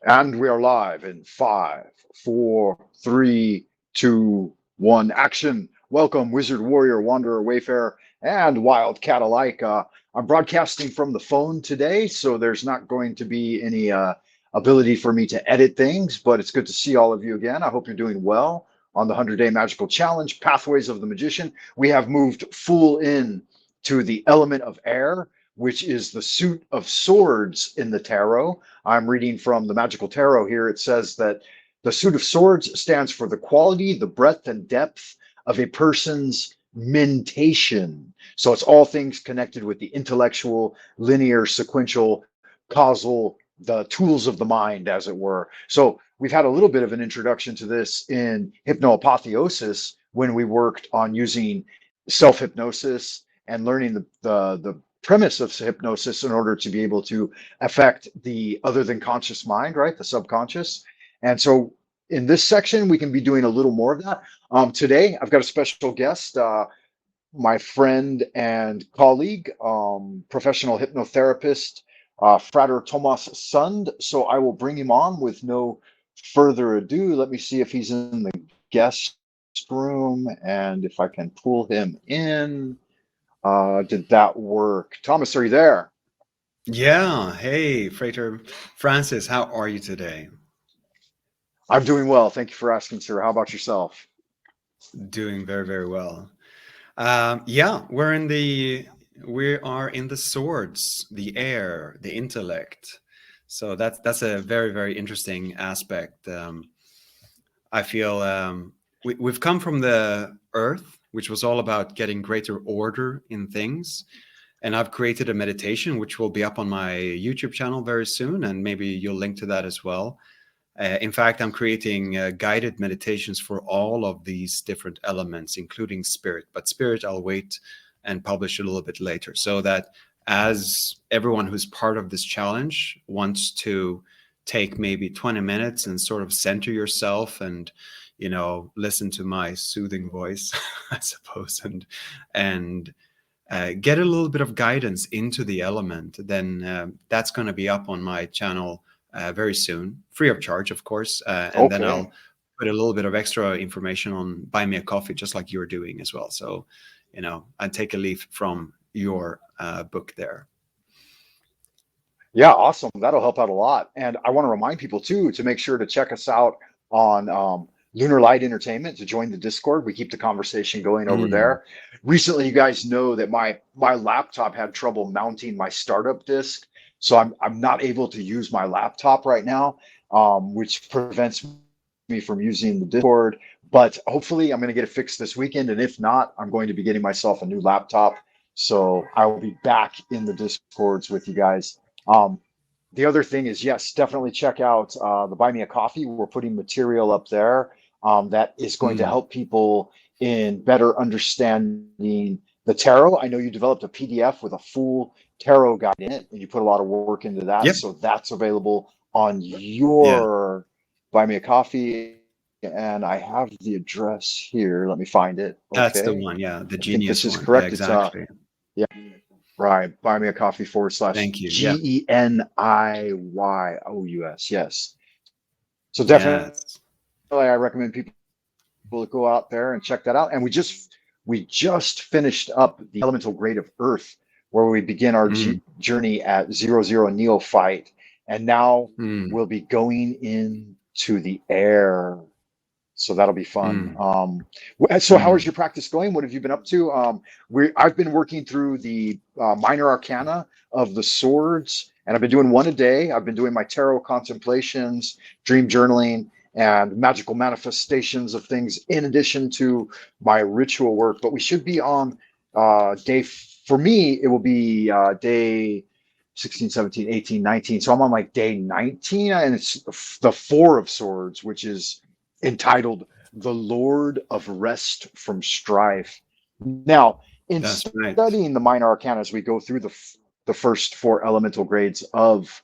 And we are live in five, four, three, two, one. Action. Welcome, Wizard, Warrior, Wanderer, Wayfarer, and Wildcat alike. I'm broadcasting from the phone today, so there's not going to be any ability for me to edit things, but it's good to see all of you again. I hope you're doing well on the 100-Day Magical Challenge, Pathways of the Magician. We have moved full in to the element of air, which is the suit of swords in the tarot. I'm reading from the Magical Tarot here. It says that the suit of swords stands for the quality, the breadth, and depth of a person's mentation. So it's all things connected with the intellectual, linear, sequential, causal, the tools of the mind, as it were. So we've had a little bit of an introduction to this in hypnoapotheosis when we worked on using self-hypnosis and learning the premise of hypnosis in order to be able to affect the other than conscious mind, right? The subconscious. And so in this section, we can be doing a little more of that. Today, I've got a special guest, my friend and colleague, professional hypnotherapist, Frater Thomas Sund. So I will bring him on with no further ado. Let me see if he's in the guest room and if I can pull him in. Did that work? Thomas, are you there? Yeah. Hey, Freighter Francis, how are you today? I'm doing well. Thank you for asking, sir. How about yourself? Doing very, very well. Yeah, we are in the swords, the air, the intellect. So that's a very, very interesting aspect. I feel we've come from the earth, which was all about getting greater order in things. And I've created a meditation, which will be up on my YouTube channel very soon. And maybe you'll link to that as well. In fact, I'm creating guided meditations for all of these different elements, including spirit. But spirit, I'll wait and publish a little bit later, so that as everyone who's part of this challenge wants to take maybe 20 minutes and sort of center yourself and listen to my soothing voice, I suppose, and get a little bit of guidance into the element, then that's going to be up on my channel very soon, free of charge, of course. And then Okay. I'll put a little bit of extra information on Buy Me a Coffee, just like you're doing as well. So, I take a leaf from your book there. Yeah, awesome. That'll help out a lot. And I want to remind people too to make sure to check us out on Lunar Light Entertainment to join the Discord. We keep the conversation going over Mm. there. Recently, you guys know that my laptop had trouble mounting my startup disk, so I'm not able to use my laptop right now, which prevents me from using the Discord. But hopefully, I'm going to get it fixed this weekend, and if not, I'm going to be getting myself a new laptop. So I will be back in the Discords with you guys. Um, the other thing is, yes, definitely check out the Buy Me a Coffee. We're putting material up there that is going to Mm. help people in better understanding the tarot. I know you developed a PDF with a full tarot guide in it, and you put a lot of work into that. Yep. So that's available on Yeah. your Buy Me a Coffee. And I have the address here. Let me find it. That's the Okay. one. Yeah. The I think this genius is one. Yeah, correct. It's exactly. yeah, right. Buy me a coffee forward slash Thank you. Yeah. GENIYOUS. Yes. So definitely, Yes. I recommend people to go out there and check that out. And we just finished up the elemental grade of Earth, where we begin our Mm. journey at 00 neophyte, and now Mm. we'll be going into the air. So that'll be fun. Mm. So how is Mm. your practice going? What have you been up to? I've been working through the minor arcana of the swords, and I've been doing one a day. I've been doing my tarot contemplations, dream journaling, and magical manifestations of things in addition to my ritual work. But we should be on for me, it will be day 16, 17, 18, 19. So I'm on like day 19, and it's the Four of Swords, which is entitled The Lord of Rest from Strife. Now, in That's right. studying the minor arcana as we go through the first four elemental grades of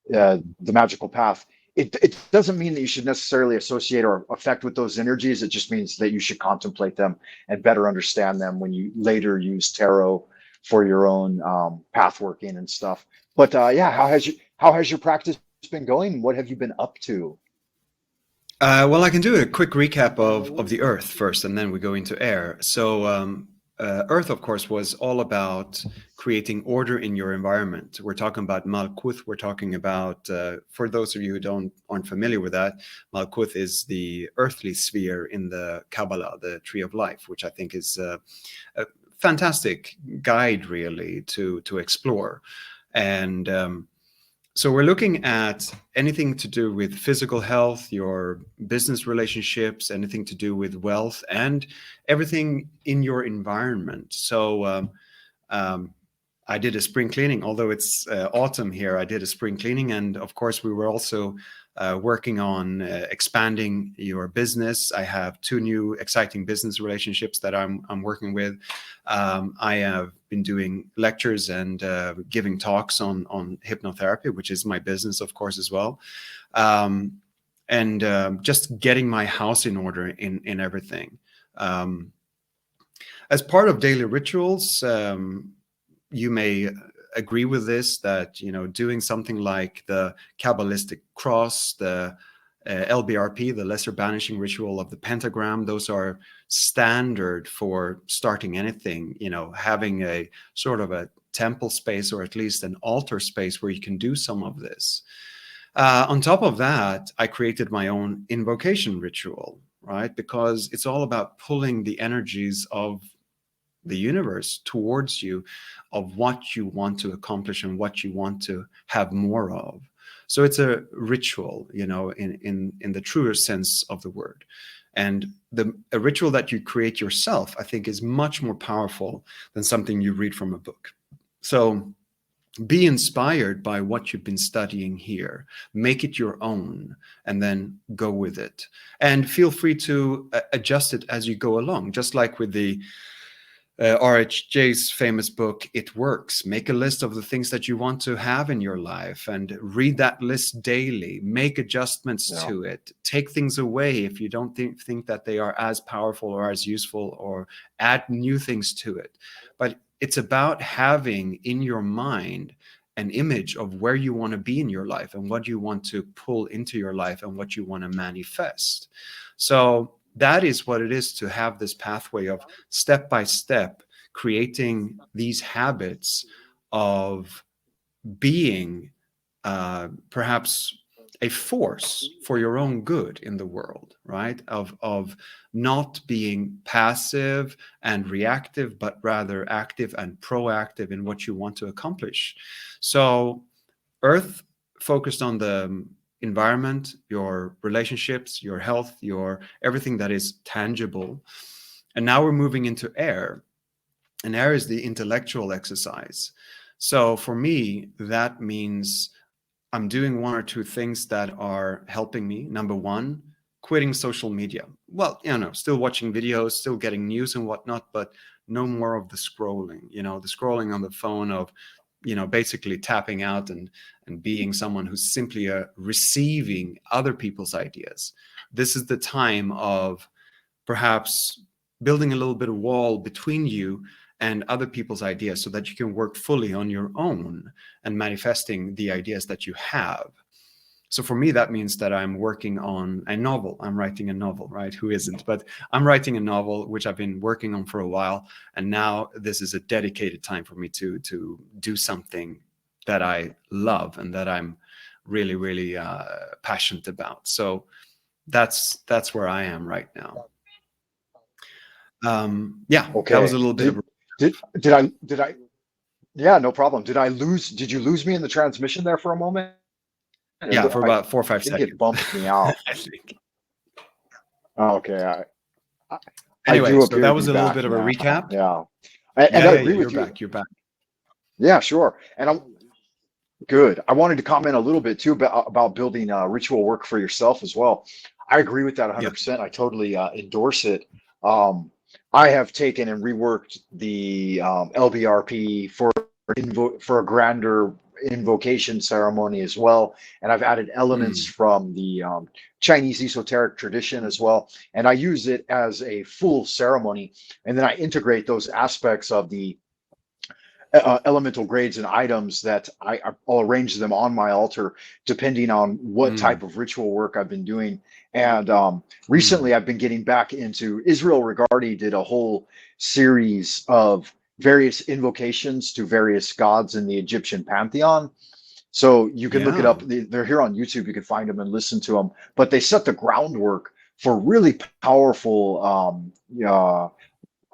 the magical path, it doesn't mean that you should necessarily associate or affect with those energies. It just means that you should contemplate them and better understand them when you later use tarot for your own path working and stuff. But yeah, how has your practice been going? What have you been up to? Well, I can do a quick recap of the Earth first, and then we go into air. So, Earth, of course, was all about creating order in your environment. We're talking about Malkuth. We're talking about, for those of you who aren't familiar with that, Malkuth is the earthly sphere in the Kabbalah, the Tree of Life, which I think is a fantastic guide, really, to explore. And so we're looking at anything to do with physical health, your business relationships, anything to do with wealth, and everything in your environment. So um, I did a spring cleaning, although it's autumn here. I did a spring cleaning, and of course, we were also working on expanding your business. I have two new exciting business relationships that I'm working with. I have been doing lectures and giving talks on hypnotherapy, which is my business, of course, as well. And just getting my house in order in everything. As part of daily rituals, you may agree with this, that doing something like the Kabbalistic cross, the LBRP, the lesser banishing ritual of the pentagram, those are standard for starting anything, having a sort of a temple space, or at least an altar space where you can do some of this. On top of that, I created my own invocation ritual, right? Because it's all about pulling the energies of the universe towards you, of what you want to accomplish and what you want to have more of. So it's a ritual, in the truer sense of the word. And a ritual that you create yourself, I think, is much more powerful than something you read from a book. So be inspired by what you've been studying here, make it your own, and then go with it. And feel free to adjust it as you go along, just like with the RHJ's famous book, It Works. Make a list of the things that you want to have in your life and read that list daily. Make adjustments to it. Take things away if you don't think that they are as powerful or as useful, or add new things to it. But it's about having in your mind an image of where you want to be in your life and what you want to pull into your life and what you want to manifest. So that is what it is to have this pathway of step by step creating these habits of being perhaps a force for your own good in the world, right? Of not being passive and reactive, but rather active and proactive in what you want to accomplish. So Earth focused on the environment, your relationships, your health, your everything that is tangible. And now we're moving into air. And air is the intellectual exercise. So for me, that means I'm doing one or two things that are helping me. Number one, quitting social media. Well, still watching videos, still getting news and whatnot, but no more of the scrolling, the scrolling on the phone of, basically tapping out and being someone who's simply receiving other people's ideas. This is the time of perhaps building a little bit of wall between you and other people's ideas so that you can work fully on your own and manifesting the ideas that you have. So for me, that means that I'm working on a novel. I'm writing a novel, right? Who isn't? But I'm writing a novel, which I've been working on for a while. And now this is a dedicated time for me to do something that I love and that I'm really, really passionate about. So that's where I am right now. Yeah, that was Okay. a little bit of Did I yeah, no problem. Did you lose me in the transmission there for a moment? yeah, for about 4 or I 5 think it seconds. bumped me out. I think. Okay, I Anyway, do so appear that to was be a little back bit of a now. recap. Yeah. And Yeah, I yeah, agree you're with you. back. You're back. Yeah, sure. And I'm good. I wanted to comment a little bit too about building ritual work for yourself as well. I agree with that Yeah. 100%. I totally endorse it. Um, I have taken and reworked the LBRP for a grander invocation ceremony as well, and I've added elements Mm, from the Chinese esoteric tradition as well, and I use it as a full ceremony, and then I integrate those aspects of the elemental grades and items that I'll arrange them on my altar depending on what Mm, type of ritual work I've been doing. And mm. recently, I've been getting back into Israel. Regardi did a whole series of various invocations to various gods in the Egyptian pantheon. So you can look it Yeah. up. They're here on YouTube. You can find them and listen to them. But they set the groundwork for really powerful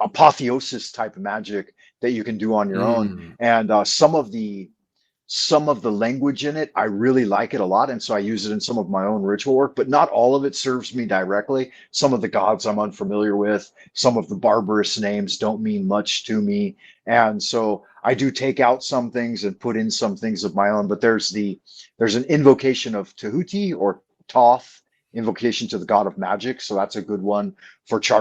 apotheosis type of magic that you can do on your own. Mm. And some of the language in it, I really like it a lot, and so I use it in some of my own ritual work. But not all of it serves me directly. Some of the gods I'm unfamiliar with. Some of the barbarous names don't mean much to me, and so I do take out some things and put in some things of my own. But there's an invocation of Tahuti or Thoth, invocation to the god of magic. So that's a good one for